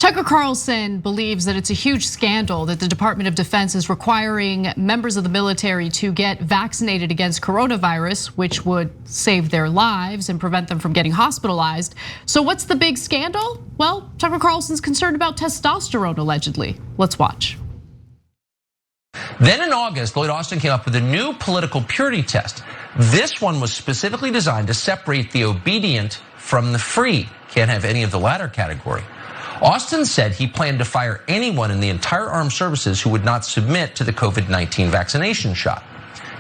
Tucker Carlson believes that it's a huge scandal that the Department of Defense is requiring members of the military to get vaccinated against coronavirus, which would save their lives and prevent them from getting hospitalized. So what's the big scandal? Well, Tucker Carlson's concerned about testosterone, allegedly. Let's watch. Then in August, Lloyd Austin came up with a new political purity test. This one was specifically designed to separate the obedient from the free. Can't have any of the latter category. Austin said he planned to fire anyone in the entire armed services who would not submit to the COVID-19 vaccination shot.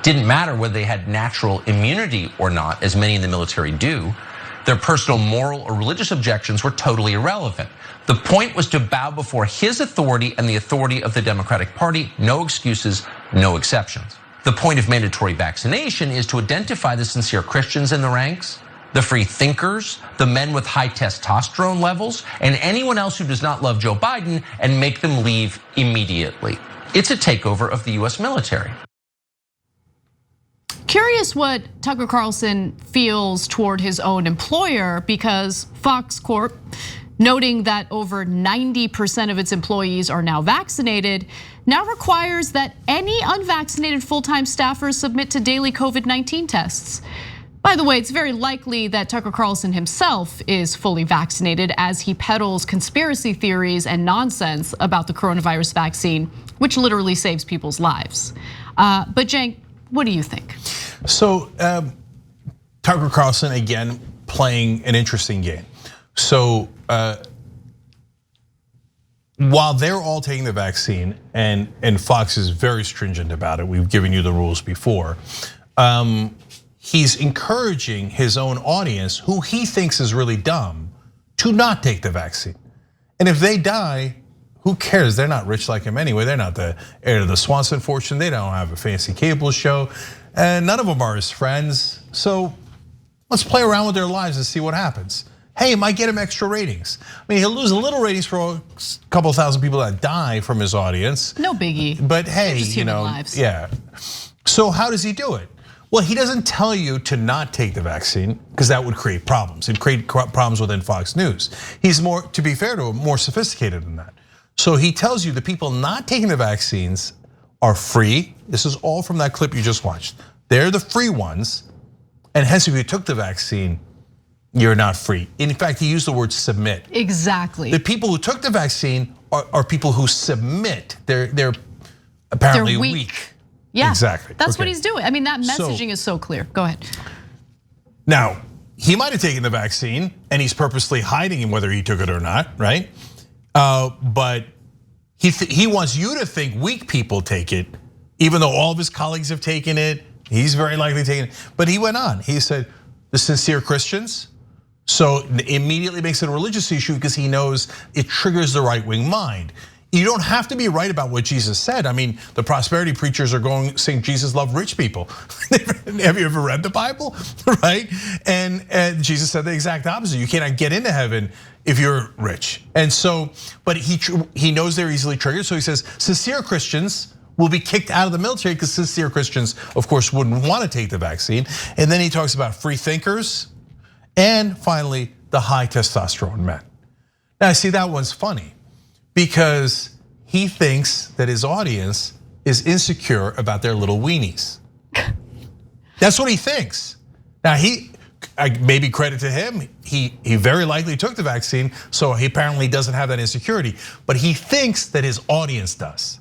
Didn't matter whether they had natural immunity or not, as many in the military do. Their personal moral or religious objections were totally irrelevant. The point was to bow before his authority and the authority of the Democratic Party. No excuses, no exceptions. The point of mandatory vaccination is to identify the sincere Christians in the ranks, the free thinkers, the men with high testosterone levels, and anyone else who does not love Joe Biden and make them leave immediately. It's a takeover of the US military. Curious what Tucker Carlson feels toward his own employer, because Fox Corp, noting that over 90% of its employees are now vaccinated, now requires that any unvaccinated full-time staffers submit to daily COVID-19 tests. By the way, it's very likely that Tucker Carlson himself is fully vaccinated, as he peddles conspiracy theories and nonsense about the coronavirus vaccine, which literally saves people's lives. But Cenk, what do you think? So Tucker Carlson, again, playing an interesting game. So while they're all taking the vaccine, and Fox is very stringent about it, we've given you the rules before, he's encouraging his own audience, who he thinks is really dumb, to not take the vaccine. And if they die, who cares? They're not rich like him anyway. They're not the heir to the Swanson fortune. They don't have a fancy cable show. And none of them are his friends. So let's play around with their lives and see what happens. Hey, it might get him extra ratings. I mean, he'll lose a little ratings for a couple thousand people that die from his audience. No biggie. But hey, just human lives. Yeah. So how does he do it? Well, he doesn't tell you to not take the vaccine, because that would create problems. It'd create problems within Fox News. He's more, to be fair to him, more sophisticated than that. So he tells you the people not taking the vaccines are free. This is all from that clip you just watched. They're the free ones, and hence if you took the vaccine, you're not free. In fact, he used the word submit. Exactly. The people who took the vaccine are people who submit. They're apparently weak. Yeah, exactly. That's what he's doing. I mean, that messaging is so clear. Go ahead. Now, he might have taken the vaccine and he's purposely hiding whether he took it or not, right? But he wants you to think weak people take it, even though all of his colleagues have taken it. He's very likely taking it. But he went on. He said, the sincere Christians. So immediately makes it a religious issue, because he knows it triggers the right-wing mind. You don't have to be right about what Jesus said. I mean, the prosperity preachers are saying Jesus loved rich people. Have you ever read the Bible, right? And Jesus said the exact opposite. You cannot get into heaven if you're rich. And so, but he knows they're easily triggered. So he says, sincere Christians will be kicked out of the military, because sincere Christians, of course, wouldn't want to take the vaccine. And then he talks about free thinkers, and finally, the high testosterone men. Now, see, that one's funny, because he thinks that his audience is insecure about their little weenies. That's what he thinks. Now, maybe credit to him, he very likely took the vaccine, so he apparently doesn't have that insecurity, but he thinks that his audience does.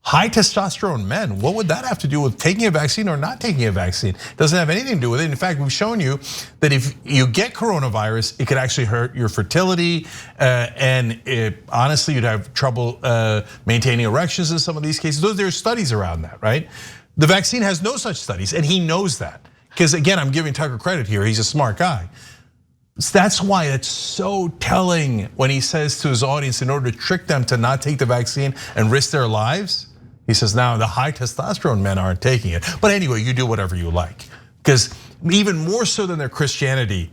High testosterone men, what would that have to do with taking a vaccine or not taking a vaccine? It doesn't have anything to do with it. In fact, we've shown you that if you get coronavirus, it could actually hurt your fertility, and honestly, you'd have trouble maintaining erections in some of these cases. There's studies around that, right? The vaccine has no such studies, and he knows that. Because again, I'm giving Tucker credit here, he's a smart guy. That's why it's so telling when he says to his audience, in order to trick them to not take the vaccine and risk their lives, he says, now the high testosterone men aren't taking it. But anyway, you do whatever you like. Because even more so than their Christianity,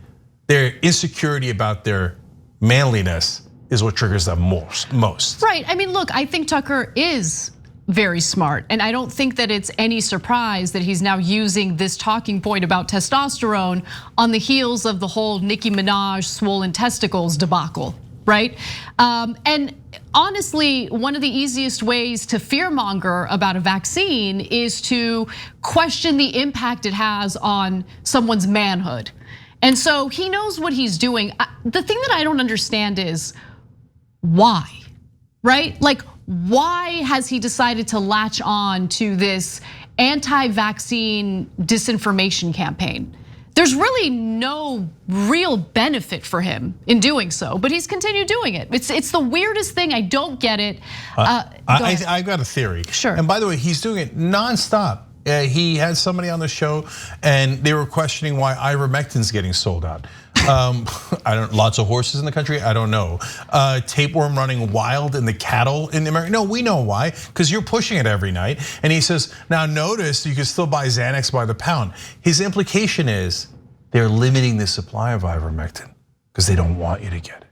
their insecurity about their manliness is what triggers them most. Right, I mean, look, I think Tucker is very smart, and I don't think that it's any surprise that he's now using this talking point about testosterone on the heels of the whole Nicki Minaj swollen testicles debacle. right? And honestly, one of the easiest ways to fearmonger about a vaccine is to question the impact it has on someone's manhood. And so he knows what he's doing. The thing that I don't understand is why, right? Like, why has he decided to latch on to this anti-vaccine disinformation campaign? There's really no real benefit for him in doing so, but he's continued doing it. It's the weirdest thing. I don't get it. I got a theory. Sure. And by the way, he's doing it nonstop. He had somebody on the show, and they were questioning why ivermectin's getting sold out. Lots of horses in the country. I don't know. Tapeworm running wild in the cattle in America. No, we know why. Because you're pushing it every night. And he says, now notice you can still buy Xanax by the pound. His implication is they're limiting the supply of ivermectin because they don't want you to get it.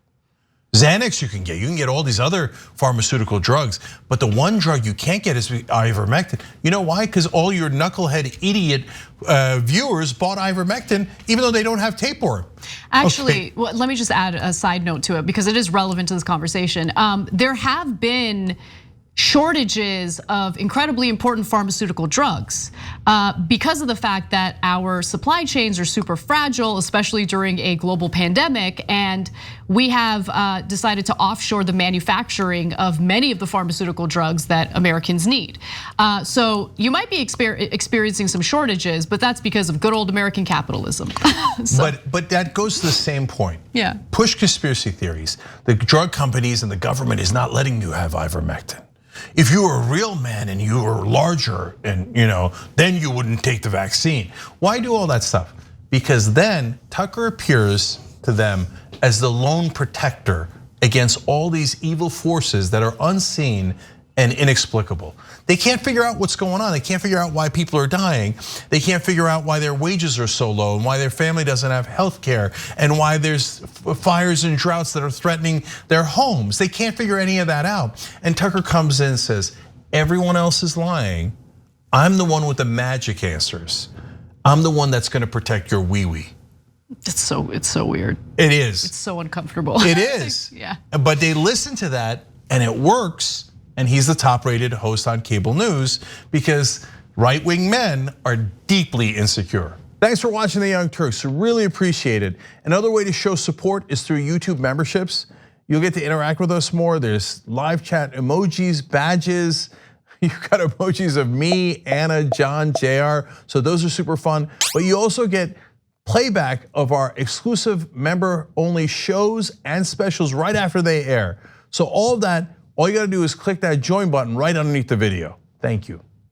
Xanax you can get all these other pharmaceutical drugs, but the one drug you can't get is ivermectin. You know why? Because all your knucklehead idiot viewers bought ivermectin even though they don't have tapeworm. Actually, well, let me just add a side note to it because it is relevant to this conversation. There have been shortages of incredibly important pharmaceutical drugs because of the fact that our supply chains are super fragile, especially during a global pandemic. And we have decided to offshore the manufacturing of many of the pharmaceutical drugs that Americans need. So you might be experiencing some shortages, but that's because of good old American capitalism. But that goes to the same point. Yeah. Push conspiracy theories. The drug companies and the government is not letting you have ivermectin. If you were a real man and you were larger and then you wouldn't take the vaccine. Why do all that stuff? Because then Tucker appears to them as the lone protector against all these evil forces that are unseen and inexplicable. They can't figure out what's going on. They can't figure out why people are dying. They can't figure out why their wages are so low and why their family doesn't have health care and why there's fires and droughts that are threatening their homes. They can't figure any of that out. And Tucker comes in and says, everyone else is lying. I'm the one with the magic answers. I'm the one that's gonna protect your wee-wee. It's so weird. It is. It's so uncomfortable. It is. Yeah. But they listen to that and it works. And he's the top-rated host on cable news because right-wing men are deeply insecure. Thanks for watching The Young Turks, really appreciate it. Another way to show support is through YouTube memberships. You'll get to interact with us more. There's live chat emojis, badges. You've got emojis of me, Anna, John, JR. So those are super fun. But you also get playback of our exclusive member-only shows and specials right after they air. So all of that, all you gotta do is click that join button right underneath the video. Thank you.